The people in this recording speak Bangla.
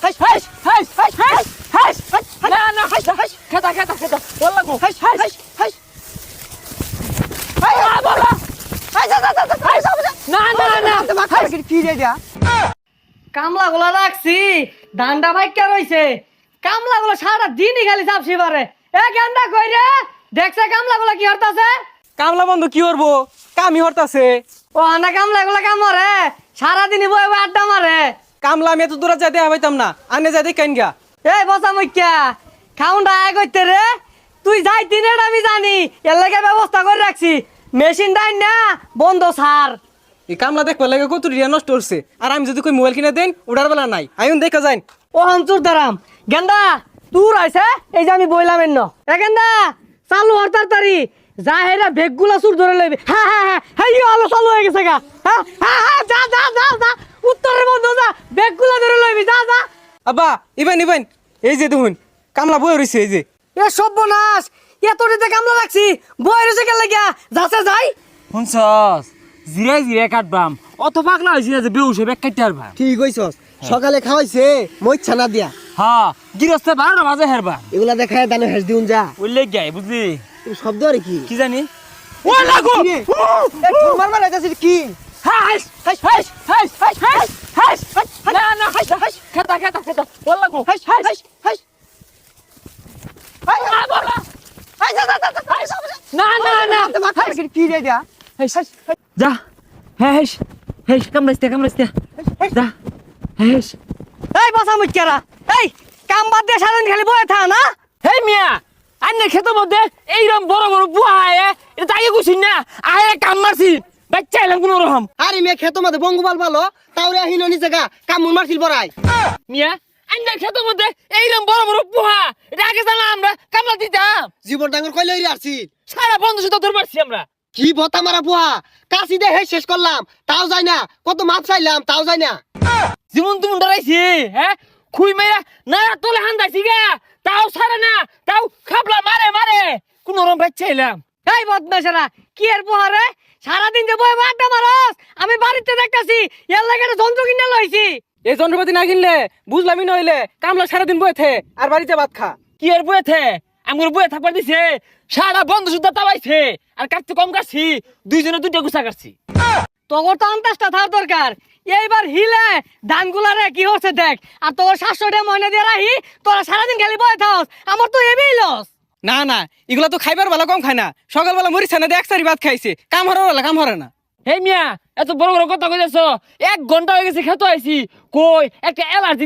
হাস হাস হাস হাস হাস হাস হাস না না হাস হাস খেতা খেতা খেতা বল লাগো হাস হাস হাস হাই বাবা হাস হাস না না না হাস কি রে যা কামলা গুলা রাখছি ডান্ডা ভাইকা রইছে কামলা গুলা সারা দিনই খালি চাপছি পারে এ গেন্দা কই রে দেখছে কামলা গুলা কি হরতাছে কামলা বন্ধু কি করবো কামই হরতাছে ও না কামলা গুলা কাম মারে সারা দিনই বই বই আড্ডা মারে কামলা আমি এত দূরে যাইতে পাইতাম না আনে যাইতে কেন গা এই বসা মুখ্যা খাউন্ডা আয় করতে রে তুই যাই দিনের আমি জানি এর লাগে ব্যবস্থা করে রাখছি মেশিন ডাইন না বন্ধ সার এই কামলা দেখবার লাগে কত রিয়া নষ্ট করছে আর আমি যদি কই মোবাইল কিনে দেন উড়ার বেলা নাই আইন দেখা যাই ও হামচুর দারাম গেন্দা তুই আইছে এই যে আমি বইলাম এন্ন এ গেন্দা চালু হর তাড়াতাড়ি যা হেরা বেগগুলা সুর ধরে লইবি হ্যাঁ হ্যাঁ হ্যাঁ হেই আলো চালু হয়ে গেছে গা হ্যাঁ হ্যাঁ হ্যাঁ যা যা যা যা উত্তরের মধ্যে যা বেগগুলা ধরে লইবি যা যা আব্বা ইবেন ইবেন এই যে দেখুন কামলা বই রইছে এই যে এ সর্বনাশ এতটিতে কামলা রাখছি বই রয়েছে কেন লাগিয়া যাচ্ছে যাই শুনছস জিরাই জিরাই কাটবাম অত পাগলা হয়েছি না যে বেউসে বেগ কাটতে পারবা ঠিক কইছস সকালে খাওয়াইছে মই ছানা দিয়া হ্যাঁ গিরস্তে 12টা বাজে হেরবা এগুলা দেখায় দানে হেস দিউন যা উল্লে গাই বুঝলি এই শব্দ আর কি কি জানি ও লাগো এ ঠোর মারবা যাইতাছিস কি হাস হাস হাস হাস হাস হাস হাস না না হাস হাস খেতা খেতা খেতা বল লাগো হাস হাস হাস হাই বাবা হাই যা যা যা না না না মাথা কি রে যা হাস হাস যা হেস হেস কামড়াইতে যা হেস এই বসা মুখ্যারা এই কাম বাদ দিয়ে সারাদিন খালি বয়ে থা না হেই মিয়া আন্নে খেতো মধ্যে এইরকম বড় বড় বুয়া আয় এটা তাই কুছিন না আয় কাম মারছি বাচ্চা এলাম কোন রকম আরে মে খেতো মধ্যে বঙ্গবাল ভালো তাওরে হিনো নি জায়গা কামুন মারছিল বড়াই মিয়া আন্নে খেতো মধ্যে এইরকম বড় বড় বুয়া এটা আগে জানা আমরা কামলা দিতাম জীবন ডাঙ্গর কইলে হইরি আসছি সারা বন্ধু সাথে ধরে পারছি আমরা কি বতা মারা বুয়া কাশি দে শেষ করলাম তাও যায় না কত মাছ চাইলাম তাও যায় না জীবন তুমি ডরাইছি হ্যাঁ খুই মেয়া না তোলে হান্দাইছি গা তাও সারে না তাও খাবলা মারে মারে কোন রকম বাচ্চা এলাম এই বদমাশেরা কি এর পোহারে সারাদিন যে বয়ে বয়ে আড্ডা মারস আমি বাড়িতে দেখতাছি এর লাগে একটা যন্ত্র কিনে লইছি এই যন্ত্রপাতি না কিনলে বুঝলামই নইলে কামলা সারাদিন বইতে আর বাড়িতে ভাত খা কি এর বয়েছে আমার বয়ে থাকবার দিছে সারা বন্ধু সুদ্ধা তাবাইছে আর কাটতে কম কাটছি দুইজনে দুইটা গুছা কাটছি তোর তো আন্তাজটা থার দরকার এইবার হিলে ধানগুলারে কি হচ্ছে দেখ আর তোর 700 টাকা ময়না দিয়ে রাহি তোরা সারাদিন খালি বয়ে থাকস আমার তো এবই লস না না এগুলা তো খাইবার বেলা কম খায় না সকালবেলা মরিচ না দিয়ে এক সারি ভাত খাইছে কাম হরার বেলা কাম হরে না হে মিয়া এত বড় বড় কথা কইতেছ 1 ঘন্টা হয়ে গেছে খেতে আইছি কই একটা অ্যালার্জি